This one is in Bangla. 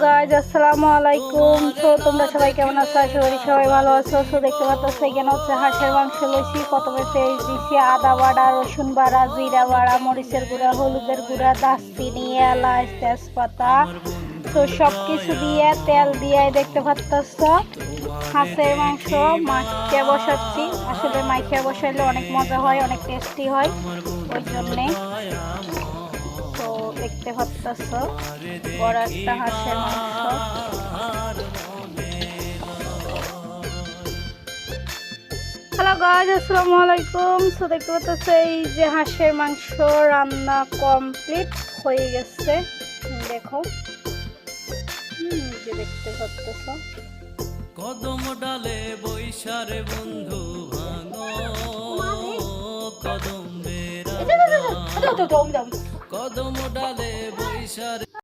গাইজ আসসালামু আলাইকুম। তো তোমরা সবাই কেমন আছো? আশা করি সবাই ভালো আছো। তো দেখতে পাচ্ছ এখানে হচ্ছে হাঁসের মাংস লইছি, প্রথমে পেঁয়াজ দিছি, আদা বাড়া, রসুন বাড়া, জিরা বাড়া, মরিচের গুঁড়া, হলুদের গুঁড়া, দারচিনি, এলাচ, তেজপাতা, তো সব কিছু দিয়ে তেল দিয়ে দেখতে পাচ্ছ হাঁসের মাংস মাখিয়ে বসাচ্ছি। আসলে মাখিয়ে বসাইলে অনেক মজা হয়, অনেক টেস্টি হয়, ওই জন্যে। তো দেখতে পাচ্ছ বড় একটা হাঁসের মাংস। হ্যালো গাইজ আসসালামু আলাইকুম। তো দেখতে পাচ্ছ এই যে হাঁসের মাংস রান্না কমপ্লিট হয়ে গেছে, দেখো যে দেখতে পাচ্ছ। কদম ডালে বৈশারে বন্ধু ভাঙো কদম বেরা কদম ডালে বৈশারে